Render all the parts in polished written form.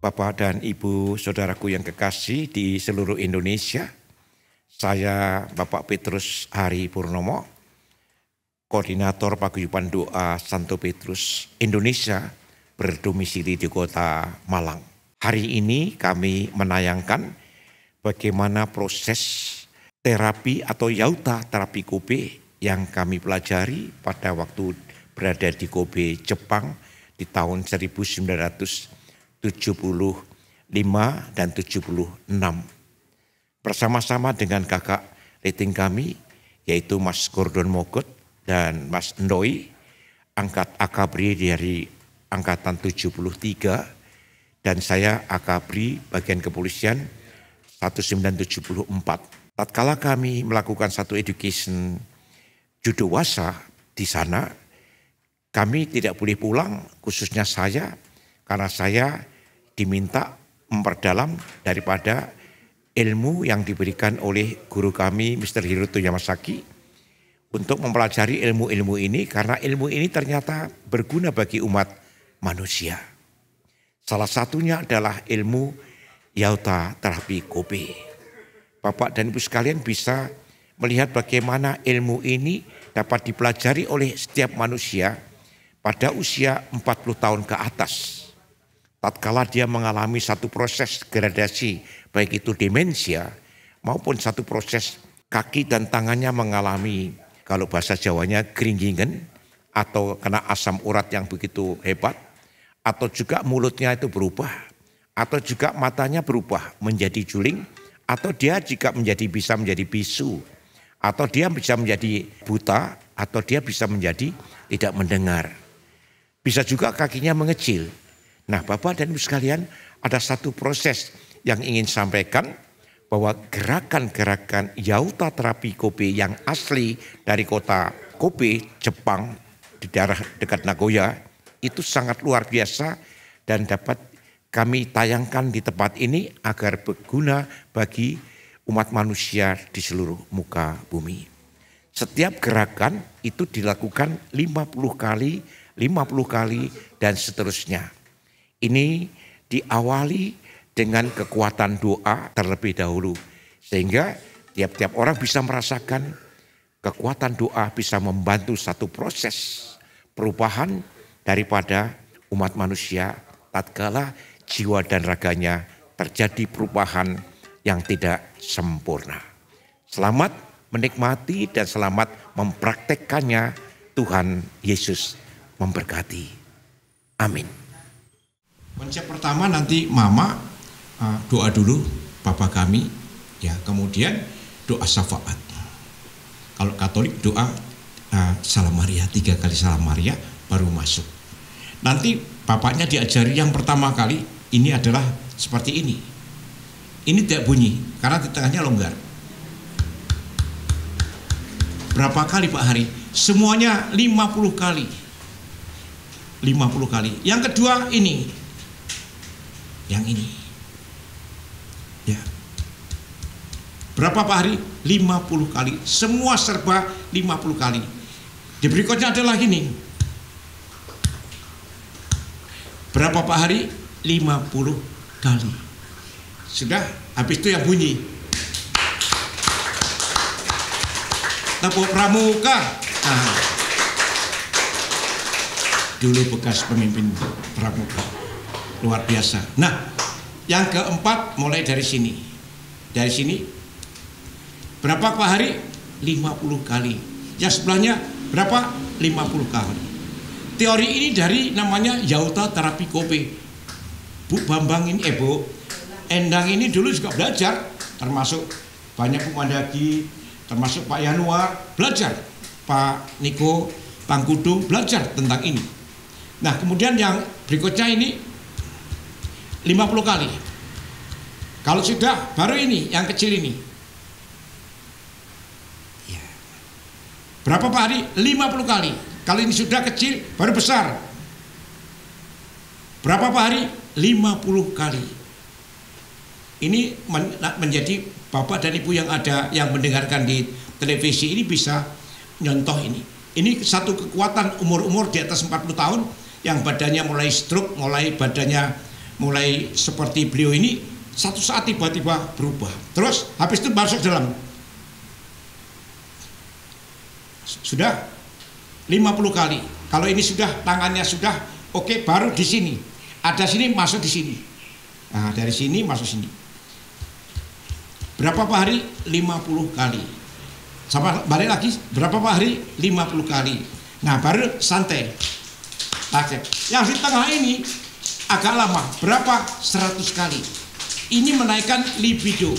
Bapak dan Ibu saudaraku yang kekasih di seluruh Indonesia. Saya Bapak Petrus Hari Purnomo, Koordinator Paguyuban Doa Santo Petrus Indonesia berdomisili di kota Malang. Hari ini kami menayangkan bagaimana proses terapi atau Yauta terapi Kobe yang kami pelajari pada waktu berada di Kobe, Jepang di tahun 1975 dan 76. Bersama-sama dengan kakak rating kami yaitu Mas Gordon Mogot dan Mas Ndoi, angkat akabri dari angkatan 73 dan saya akabri bagian kepolisian 1974. Tatkala kami melakukan satu education judowasa di sana, kami tidak boleh pulang, khususnya saya, karena saya diminta memperdalam daripada ilmu yang diberikan oleh guru kami, Mr. Hiroto Yamasaki, untuk mempelajari ilmu-ilmu ini, karena ilmu ini ternyata berguna bagi umat manusia. Salah satunya adalah ilmu Yauta terapi Kobe. Bapak dan Ibu sekalian bisa melihat bagaimana ilmu ini dapat dipelajari oleh setiap manusia pada usia 40 tahun ke atas. Tatkala dia mengalami satu proses gradasi, baik itu demensia maupun satu proses kaki dan tangannya mengalami, kalau bahasa Jawanya geringgingen atau kena asam urat yang begitu hebat, atau juga mulutnya itu berubah, atau juga matanya berubah menjadi juling, atau dia jika bisa menjadi bisu, atau dia bisa menjadi buta, atau dia bisa menjadi tidak mendengar. Bisa juga kakinya mengecil. Nah, Bapak dan Ibu sekalian, ada satu proses yang ingin sampaikan bahwa gerakan-gerakan Yauta terapi Kobe yang asli dari kota Kobe, Jepang, di daerah dekat Nagoya, itu sangat luar biasa dan dapat kami tayangkan di tempat ini agar berguna bagi umat manusia di seluruh muka bumi. Setiap gerakan itu dilakukan 50 kali, 50 kali, dan seterusnya. Ini diawali dengan kekuatan doa terlebih dahulu. Sehingga tiap-tiap orang bisa merasakan kekuatan doa bisa membantu satu proses perubahan daripada umat manusia tatkala jiwa dan raganya terjadi perubahan yang tidak sempurna. Selamat menikmati dan selamat mempraktekkannya. Tuhan Yesus memberkati. Amin. Konsep pertama nanti Mama doa dulu Bapa kami, ya, kemudian doa syafaat. Kalau Katolik doa Salam Maria, 3 kali Salam Maria baru masuk. Nanti bapaknya diajari yang pertama kali ini adalah seperti ini. Ini tidak bunyi karena di tengahnya longgar. Berapa kali Pak Hari? Semuanya 50 kali. 50 kali. Yang kedua ini. Yang ini. Ya. Berapa Pak Hari? 50 kali. Semua serba 50 kali. Di berikutnya adalah ini. Berapa Pak Hari? 50 kali. Sudah, habis itu yang bunyi. Tepuk pramuka. Nah. Dulu bekas pemimpin pramuka. Luar biasa. Nah, yang keempat mulai dari sini. Dari sini. Berapa Pak Hari? 50 kali. Yang sebelahnya berapa? 50 kali. Teori ini dari namanya Yauta terapi Kobe. Bu Bambang ini, Bu Endang ini dulu juga belajar, termasuk banyak Pemandagi, termasuk Pak Yanuar belajar, Pak Niko Tangkudu belajar tentang ini. Nah, kemudian yang berikutnya ini 50 kali. Kalau sudah, baru ini yang kecil ini. Ya. Berapa Pak Hari? 50 kali. Kalau ini sudah kecil, baru besar. Berapa Pak Hari? 50 kali. Ini menjadi Bapak dan Ibu yang ada yang mendengarkan di televisi ini bisa nyontoh ini. Ini satu kekuatan umur-umur di atas 40 tahun yang badannya mulai stroke, mulai badannya mulai seperti beliau ini, satu saat tiba-tiba berubah. Terus habis itu masuk dalam. Sudah 50 kali. Kalau ini sudah tangannya sudah oke, baru di sini. Ada sini masuk di sini. Nah, dari sini masuk sini. Berapa hari? 50 kali. Sama balik lagi, berapa hari? 50 kali. Nah, baru santai. Yang di tengah ini agak lama. Berapa? 100 kali. Ini menaikkan libido.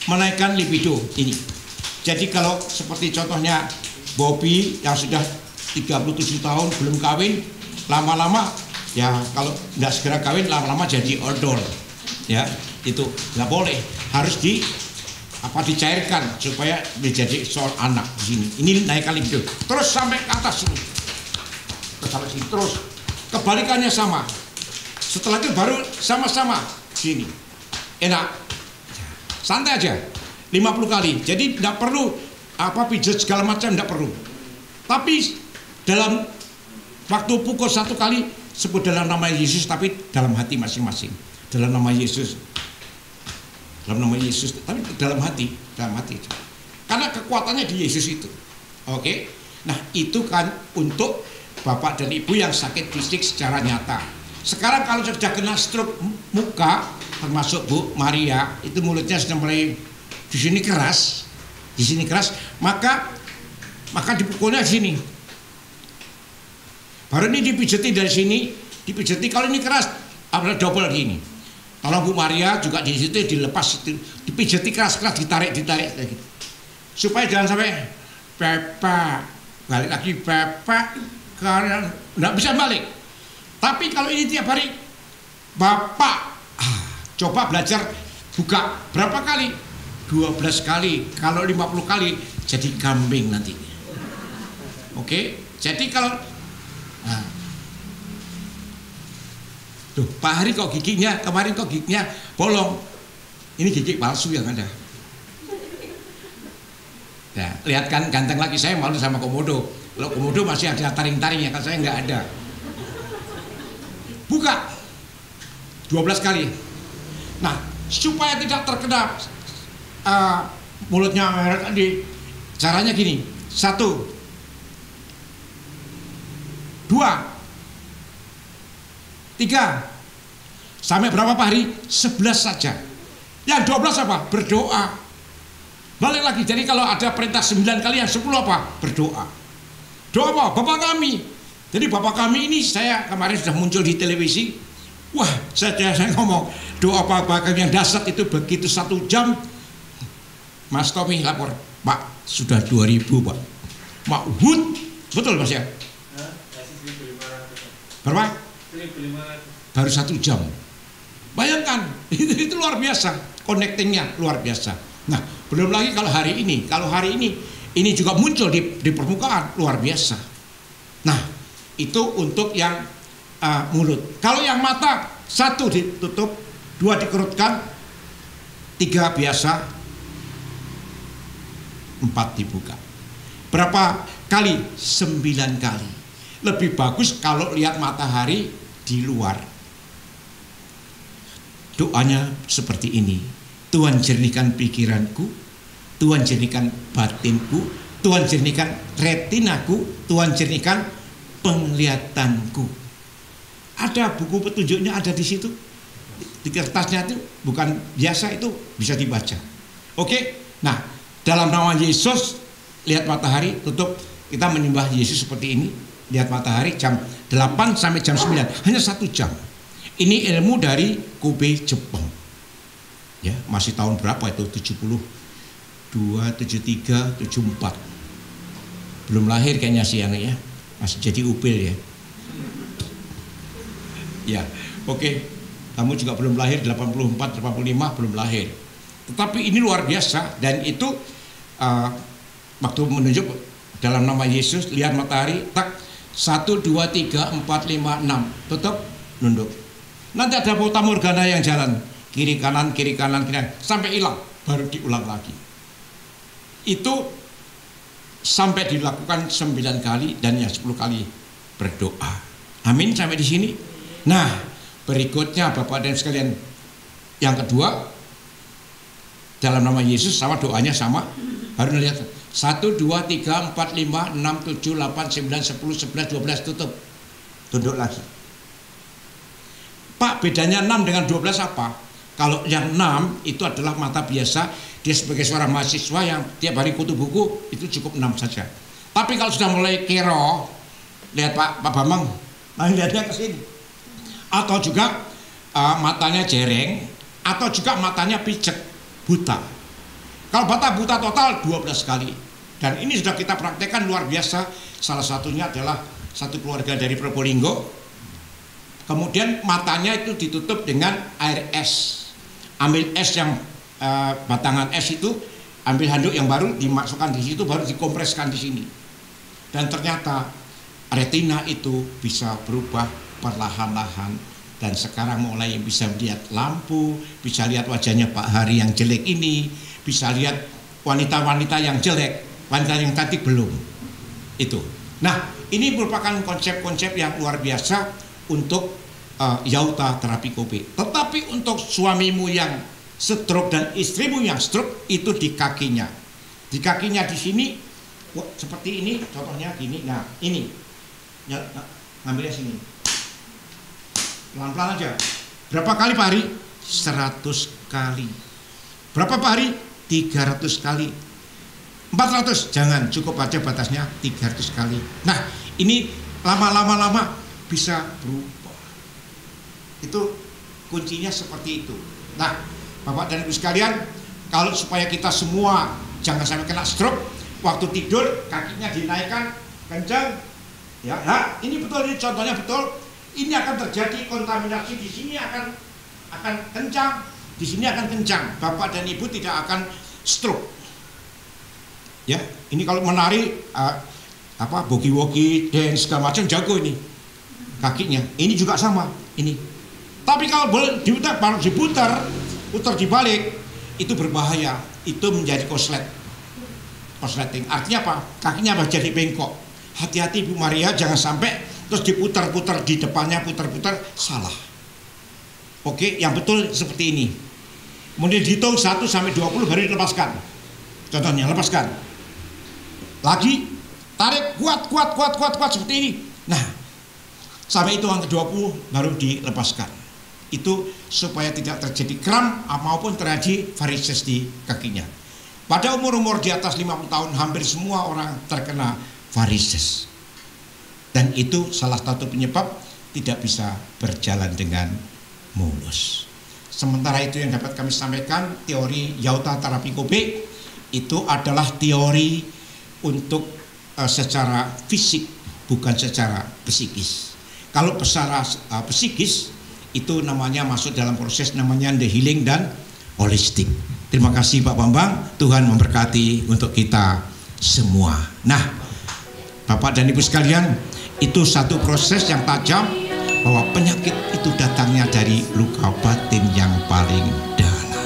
Menaikkan libido ini. Jadi kalau seperti contohnya Bobby yang sudah 37 tahun belum kawin, lama-lama ya kalau tidak segera kawin lama-lama jadi odol. Ya, itu nggak boleh. Harus dicairkan supaya menjadi seorang anak di sini. Ini naikkan libido. Terus sampai ke atas sini. Sampai sini terus. Kebalikannya sama. Setelah itu baru sama-sama sini. Enak. Santai aja. 50 kali. Jadi tidak perlu pijat segala macam, tidak perlu. Tapi dalam waktu pukul 1 kali sebut dalam nama Yesus, tapi dalam hati masing-masing. Dalam nama Yesus. Dalam nama Yesus, tapi dalam hati. Karena kekuatannya di Yesus itu. Oke. Nah, itu kan untuk Bapak dan Ibu yang sakit fisik secara nyata. Sekarang kalau sudah kena stroke muka, termasuk Bu Maria, itu mulutnya sudah mulai di sini keras, maka dipukulnya di sini. Baru ini dipijeti dari sini, dipijeti. Kalau ini keras, apalagi double gini. Tolong Bu Maria juga di situ dilepas, dipijeti keras-keras, ditarik gitu. Supaya jangan sampai Bapak balik lagi, Bapak karena nggak bisa balik. Tapi kalau ini tiap hari, Bapak coba belajar buka berapa kali? 12 kali. Kalau 50 kali jadi kambing nanti. Oke, jadi kalau tuh Pak Hari kok giginya kemarin kok giginya bolong. Ini gigi palsu yang ada. Ya, lihat kan ganteng lagi, saya malu sama komodo. Kalau komodo masih ada taring-taringnya, kan saya nggak ada. Buka 12 kali. Nah, supaya tidak terkena mulutnya tadi, caranya gini. 1, 2, 3, sampai berapa Pak Hari? 11 saja. Yang 12 apa? Berdoa. Balik lagi, jadi kalau ada perintah 9 kali, yang 10 apa? Berdoa. Doa apa? Bapak kami. Jadi Bapak kami ini saya kemarin sudah muncul di televisi. Wah, saya ngomong doa Bapak kami yang dahsyat itu begitu 1 jam. Mas Tommy lapor, Pak sudah 2000 Pak. Mak Hud, betul Mas ya? Berapa? 1.500. Baru 1 jam. Bayangkan, itu luar biasa, connectingnya luar biasa. Nah, belum lagi kalau hari ini juga muncul di permukaan, luar biasa. Nah, itu untuk yang mulut. Kalau yang mata, 1 ditutup, 2 dikerutkan, 3 biasa, 4 dibuka. Berapa kali? 9 kali. Lebih bagus kalau lihat matahari di luar. Doanya seperti ini. Tuhan jernihkan pikiranku, Tuhan jernihkan batinku, Tuhan jernihkan retinaku, Tuhan jernihkan penglihatanku. Ada buku petunjuknya ada di situ. Di kertasnya itu bukan biasa, itu bisa dibaca. Oke? Nah, dalam nama Yesus, lihat matahari, tutup. Kita menyembah Yesus seperti ini. Lihat matahari jam 8 sampai jam 9. Hanya 1 jam. Ini ilmu dari Kobe, Jepang. Ya, masih tahun berapa itu? 72, 73, 74. Belum lahir kayaknya sih ya. Masih jadi upil ya. Ya, oke. Kamu juga belum lahir, 84, 85 belum lahir. Tetapi ini luar biasa, dan itu waktu menunjuk dalam nama Yesus, lihat matahari, tak 1, 2, 3, 4, 5, 6, tutup, nunduk. Nanti ada fata morgana yang jalan kiri kanan sampai hilang, baru diulang lagi. Itu sampai dilakukan 9 kali dan yang 10 kali berdoa. Amin, sampai di sini. Nah, berikutnya Bapak dan sekalian, yang kedua dalam nama Yesus sama doanya sama. Baru lihat 1, 2, 3, 4, 5, 6, 7, 8, 9, 10, 11, 12 tutup. Tunduk lagi. Pak, bedanya 6 dengan 12 apa? Kalau yang 6 itu adalah mata biasa, dia sebagai seorang mahasiswa yang tiap hari kutu buku, itu cukup 6 saja. Tapi kalau sudah mulai kero, lihat Pak Bambang, lihatnya ke sini. Atau juga matanya jereng, atau juga matanya picek, buta. Kalau buta total 12 kali. Dan ini sudah kita praktekkan luar biasa. Salah satunya adalah satu keluarga dari Probolinggo. Kemudian matanya itu ditutup dengan air es. Ambil es yang batangan es itu, ambil handuk yang baru dimasukkan di situ, baru dikompreskan di sini. Dan ternyata retina itu bisa berubah perlahan-lahan. Dan sekarang mulai bisa lihat lampu, bisa lihat wajahnya Pak Hari yang jelek ini, bisa lihat wanita-wanita yang jelek, wanita yang cantik belum. Itu. Nah, ini merupakan konsep-konsep yang luar biasa untuk Yauta terapi kopi. Tetapi untuk suamimu yang stroke dan istrimu yang stroke, itu di kakinya. Di kakinya di sini seperti ini, contohnya gini. Nah, ini. Ya, ngambilnya sini. Pelan-pelan aja. Berapa kali Pak Hari? 100 kali. Berapa Pak Hari? 300 kali. 400, jangan, cukup aja batasnya 300 kali. Nah, ini lama-lama bisa berubah. Itu kuncinya seperti itu. Nah, Bapak dan Ibu sekalian, kalau supaya kita semua jangan sampai kena stroke, waktu tidur kakinya dinaikkan kencang. Ya, ini betul, ini contohnya betul. Ini akan terjadi kontaminasi, di sini akan kencang, di sini akan kencang. Bapak dan Ibu tidak akan stroke. Ya, ini kalau menari bogi-wogi, dance segala macam jago ini kakinya. Ini juga sama ini. Tapi kalau boleh diputar, putar dibalik, itu berbahaya. Itu menjadi kosleting. Artinya apa? Kakinya jadi bengkok. Hati-hati Bu Maria, jangan sampai terus diputar-putar di depannya, putar-putar salah. Oke, yang betul seperti ini. Kemudian dihitung 1 sampai 20 baru dilepaskan. Contohnya, lepaskan. Lagi, tarik kuat seperti ini. Nah, sampai hitungan ke-20 baru dilepaskan. Itu supaya tidak terjadi kram maupun terjadi varises di kakinya. Pada umur di atas 50 tahun hampir semua orang terkena varises. Dan itu salah satu penyebab tidak bisa berjalan dengan mulus. Sementara itu yang dapat kami sampaikan, teori Yauta terapi kopi itu adalah teori untuk secara fisik, bukan secara psikis. Kalau secara psikis itu namanya masuk dalam proses namanya the healing dan holistik. Terima kasih Pak Bambang, Tuhan memberkati untuk kita semua. Nah, Bapak dan Ibu sekalian, itu satu proses yang tajam bahwa penyakit itu datangnya dari luka batin yang paling dalam.